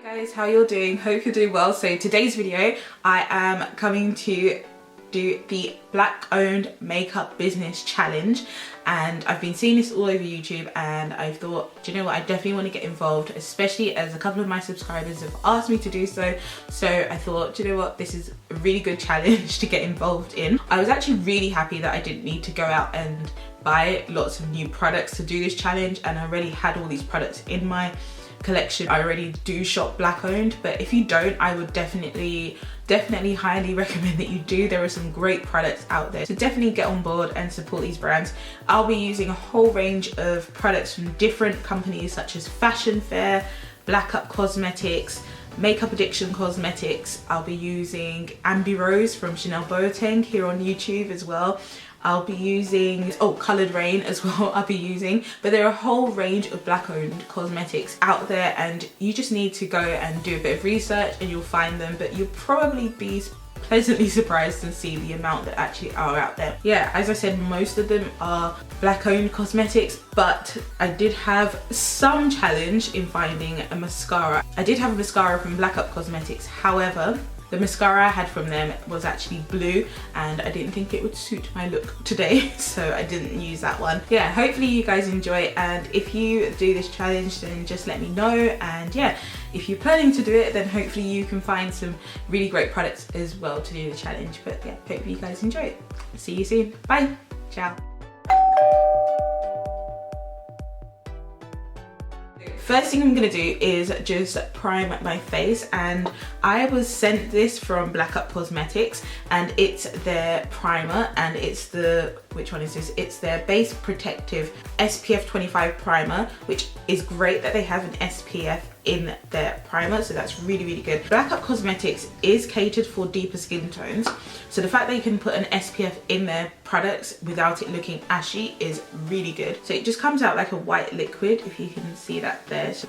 Guys, how you're doing? Hope you're doing well. So today's video I am coming to do the black owned makeup business challenge, and I've been seeing this all over YouTube and I thought, do you know what, I definitely want to get involved, especially as a couple of my subscribers have asked me to do so. So I thought, do you know what, this is a really good challenge to get involved in. I was actually really happy that I didn't need to go out and buy lots of new products to do this challenge, and I already had all these products in my collection. I already do shop black owned, but if you don't, I would definitely highly recommend that you do. There are some great products out there, so definitely get on board and support these brands. I'll be using a whole range of products from different companies such as Fashion Fair, Buttercup Cosmetics, Makeup Addiction Cosmetics. I'll be using AMBYROSE from Chanel Boateng here on YouTube as well. I'll be using, coloured RAINE as well I'll be using, but there are a whole range of black owned cosmetics out there, and you just need to go and do a bit of research and you'll find them, but you'll probably be pleasantly surprised to see the amount that actually are out there. Yeah, as I said, most of them are black owned cosmetics, but I did have some challenge in finding a mascara. I did have a mascara from Buttercup Cosmetics, however, the mascara I had from them was actually blue and I didn't think it would suit my look today, so I didn't use that one. Yeah, hopefully you guys enjoy it, and if you do this challenge then just let me know, and yeah, if you're planning to do it then hopefully you can find some really great products as well to do the challenge. But yeah, hopefully you guys enjoy it. See you soon. Bye. Ciao. First thing I'm going to do is just prime my face, and I was sent this from Buttercup Cosmetics and it's their primer, and it's the, which one is this? It's their base protective SPF 25 primer, which is great that they have an SPF in their primer, so that's really good. Buttercup Cosmetics is catered for deeper skin tones, so the fact that you can put an SPF in their products without it looking ashy is really good. So it just comes out like a white liquid, if you can see that there. So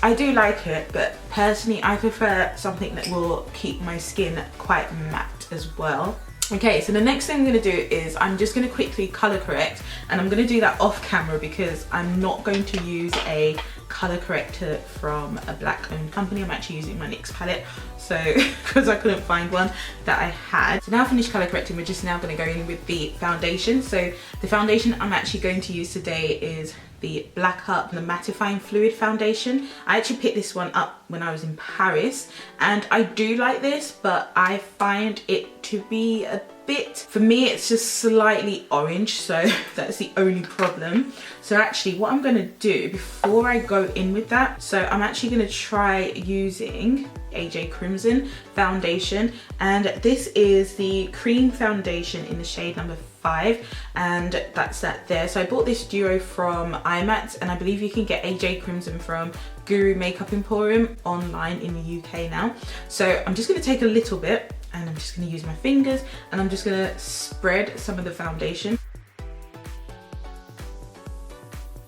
I do like it, but personally I prefer something that will keep my skin quite matte as well. Okay, so the next thing I'm going to do is I'm just going to quickly colour correct, and I'm going to do that off camera because I'm not going to use a colour corrector from a black owned company. I'm actually using my NYX palette, so because I couldn't find one that I had. So now finished colour correcting, we're just now going to go in with the foundation. So the foundation I'm actually going to use today is the Buttercup, the mattifying fluid foundation. I actually picked this one up when I was in Paris, and I do like this, but I find it to be a bit, for me it's just slightly orange, so that's the only problem. So actually what I'm going to do before I go in with that, so I'm actually going to try using AJ Crimson foundation, and this is the cream foundation in the shade number 5, and that's that there. So I bought this duo from IMAX, and I believe you can get AJ Crimson from Guru Makeup Emporium online in the UK now. So I'm just going to take a little bit, and I'm just going to use my fingers, and I'm just going to spread some of the foundation,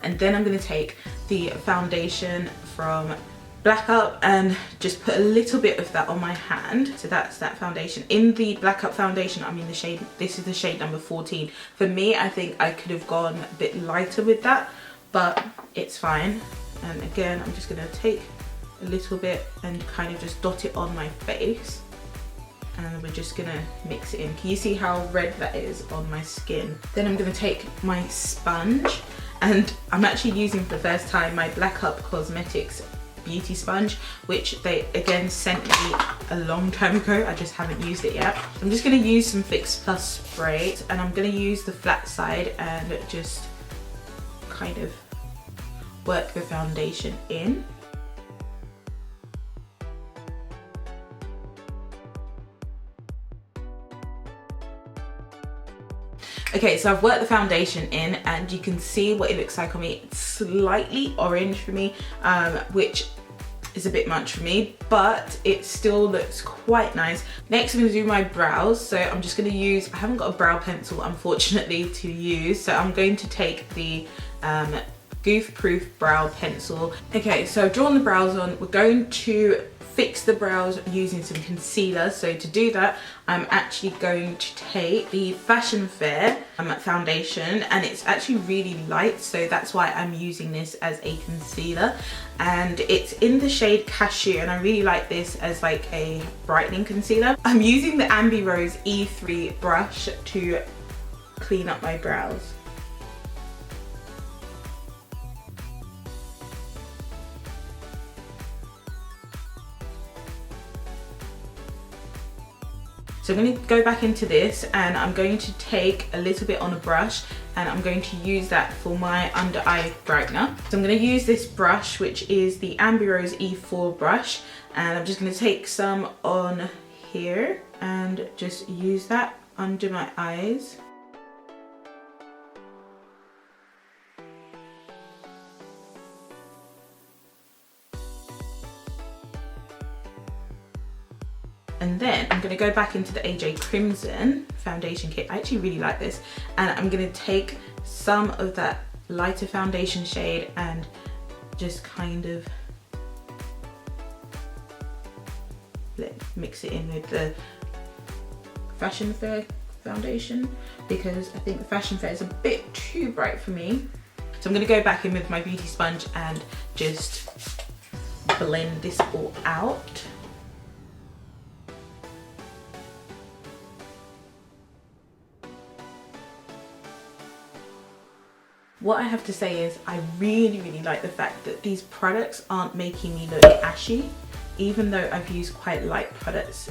and then I'm going to take the foundation from Buttercup and just put a little bit of that on my hand. So that's that foundation. In the Buttercup foundation, I'm in the shade, this is the shade number 14. For me, I think I could have gone a bit lighter with that, but it's fine. And again, I'm just gonna take a little bit and kind of just dot it on my face. And we're just gonna mix it in. Can you see how red that is on my skin? Then I'm gonna take my sponge, and I'm actually using for the first time my Buttercup Cosmetics beauty sponge, which they again sent me a long time ago. I just haven't used it yet. I'm just going to use some Fix Plus spray, and I'm going to use the flat side and just kind of work the foundation in. Okay, so I've worked the foundation in, and you can see what it looks like on me. It's slightly orange for me, which is a bit much for me, but it still looks quite nice. Next I'm going to do my brows, so I'm just going to use, I haven't got a brow pencil unfortunately to use, so I'm going to take the Goof Proof Brow Pencil. Okay, so I've drawn the brows on. We're going to fix the brows using some concealer. So to do that, I'm actually going to take the Fashion Fair foundation, and it's actually really light, so that's why I'm using this as a concealer, and it's in the shade Cashew, and I really like this as like a brightening concealer. I'm using the AMBYROSE E3 brush to clean up my brows. So I'm going to go back into this, and I'm going to take a little bit on a brush, and I'm going to use that for my under eye brightener. So I'm going to use this brush, which is the AMBYROSE E4 brush, and I'm just going to take some on here and just use that under my eyes. And then I'm going to go back into the AJ Crimson foundation kit. I actually really like this. And I'm going to take some of that lighter foundation shade and just kind of mix it in with the Fashion Fair foundation, because I think the Fashion Fair is a bit too bright for me. So I'm going to go back in with my beauty sponge and just blend this all out. What I have to say is I really like the fact that these products aren't making me look ashy, even though I've used quite light products.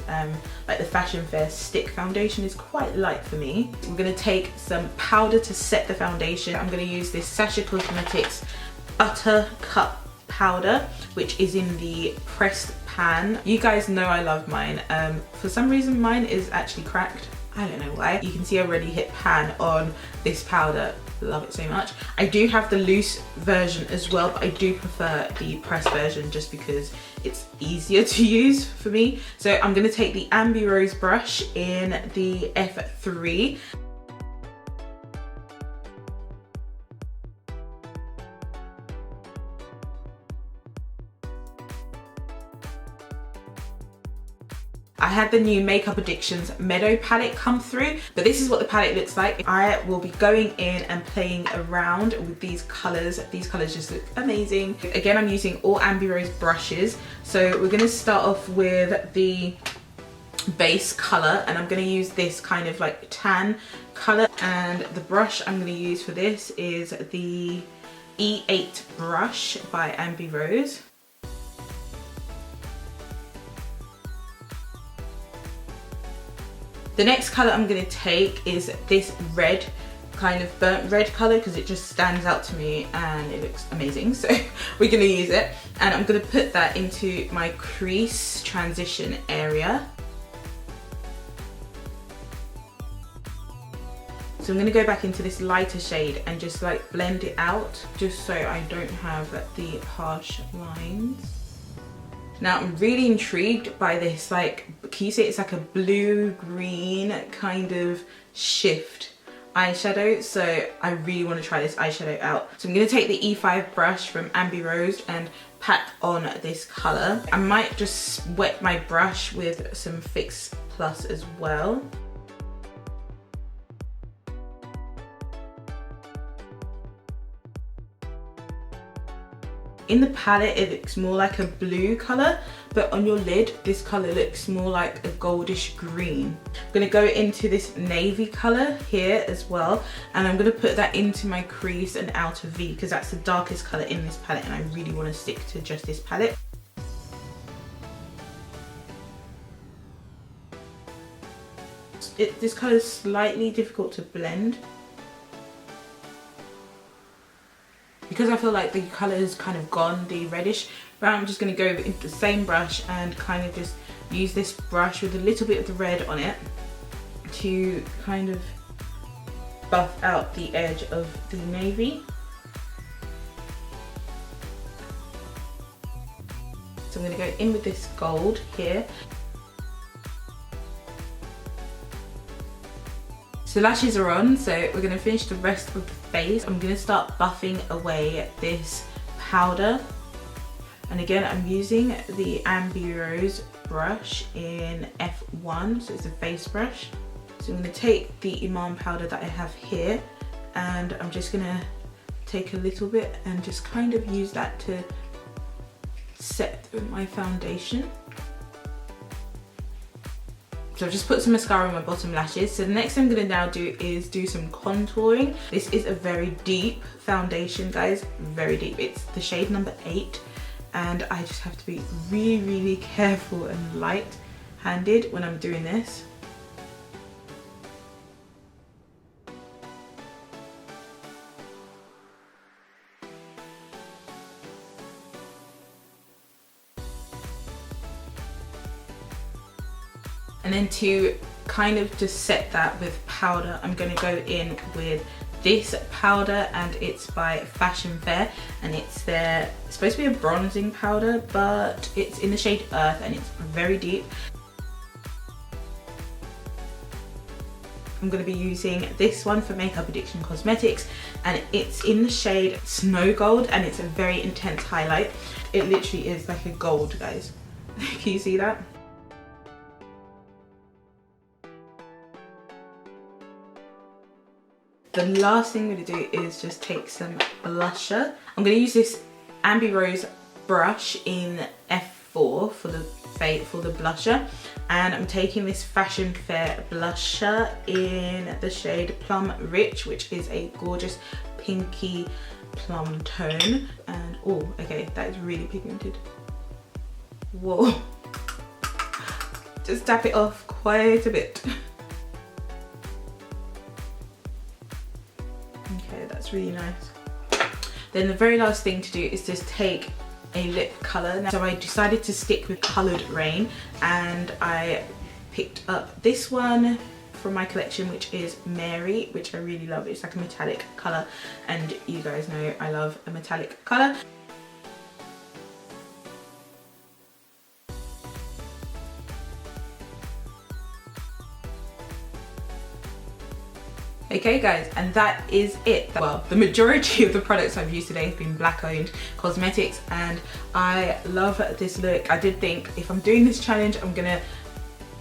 Like the Fashion Fair stick foundation is quite light for me. We're going to take some powder to set the foundation. I'm going to use this SACHA Cosmetics Buttercup powder, which is in the pressed pan. You guys know I love mine. For some reason mine is actually cracked. I don't know why. You can see I already hit pan on this powder. Love it so much. I do have the loose version as well, but I do prefer the pressed version just because it's easier to use for me. So I'm going to take the AMBYROSE brush in the F3. I had the new Makeup Addictions Meadow palette come through, but this is what the palette looks like. I will be going in and playing around with these colors. These colors just look amazing. Again, I'm using all AMBYROSE brushes. So we're gonna start off with the base color, and I'm gonna use this kind of like tan color. And the brush I'm gonna use for this is the E8 brush by AMBYROSE. The next color I'm going to take is this red, kind of burnt red color, because it just stands out to me and it looks amazing. So we're going to use it, and I'm going to put that into my crease transition area. So I'm going to go back into this lighter shade and just like blend it out, just so I don't have the harsh lines. Now I'm really intrigued by this, like, can you see it's like a blue-green kind of shift eyeshadow, so I really want to try this eyeshadow out. So I'm going to take the E5 brush from AMBYROSE and pack on this colour. I might just wet my brush with some Fix Plus as well. In the palette it looks more like a blue colour, but on your lid this colour looks more like a goldish green. I'm going to go into this navy colour here as well, and I'm going to put that into my crease and outer V, because that's the darkest colour in this palette and I really want to stick to just this palette. This colour is slightly difficult to blend, because I feel like the colour has kind of gone, the reddish brown. I'm just going to go into the same brush and kind of just use this brush with a little bit of the red on it to kind of buff out the edge of the navy. So I'm going to go in with this gold here. So lashes are on, so we're going to finish the rest of the face. I'm going to start buffing away this powder. And again, I'm using the AMBYROSE brush in F1, so it's a face brush. So I'm going to take the IMAN powder that I have here, and I'm just going to take a little bit and just kind of use that to set my foundation. So I've just put some mascara on my bottom lashes. So the next thing I'm going to now do is do some contouring. This is a very deep foundation, guys, very deep. It's the shade number 8. And I just have to be really, really careful and light-handed when I'm doing this. And then to kind of just set that with powder, I'm going to go in with this powder, and it's by Fashion Fair, and it's supposed to be a bronzing powder, but it's in the shade Earth and it's very deep. I'm going to be using this one for Makeup Addiction Cosmetics, and it's in the shade Snow Gold, and it's a very intense highlight. It literally is like a gold, guys. Can you see that? The last thing I'm going to do is just take some blusher. I'm going to use this AMBYROSE brush in F4 for the blusher, and I'm taking this Fashion Fair blusher in the shade Plum Rich, which is a gorgeous pinky plum tone. And oh, okay, that is really pigmented. Whoa. Just tap it off quite a bit. Okay, that's really nice. Then the very last thing to do is just take a lip colour. So I decided to stick with coloured RAINE, and I picked up this one from my collection, which is Mary, which I really love. It's like a metallic colour, and you guys know I love a metallic colour. Okay guys, and that is it. Well, the majority of the products I've used today have been black owned cosmetics, and I love this look. I did think if I'm doing this challenge, I'm gonna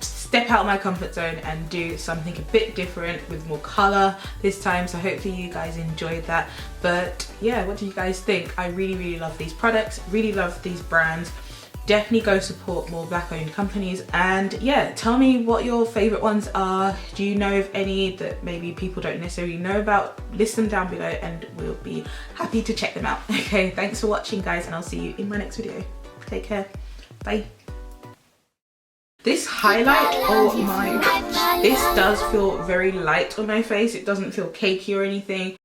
step out of my comfort zone and do something a bit different with more colour this time, so hopefully you guys enjoyed that. But yeah, what do you guys think? I really love these products, really love these brands. Definitely go support more black owned companies, and yeah, tell me what your favourite ones are. Do you know of any that maybe people don't necessarily know about? List them down below and we'll be happy to check them out. Okay, thanks for watching guys, and I'll see you in my next video. Take care, bye. This highlight, oh my gosh, this does feel very light on my face. It doesn't feel cakey or anything.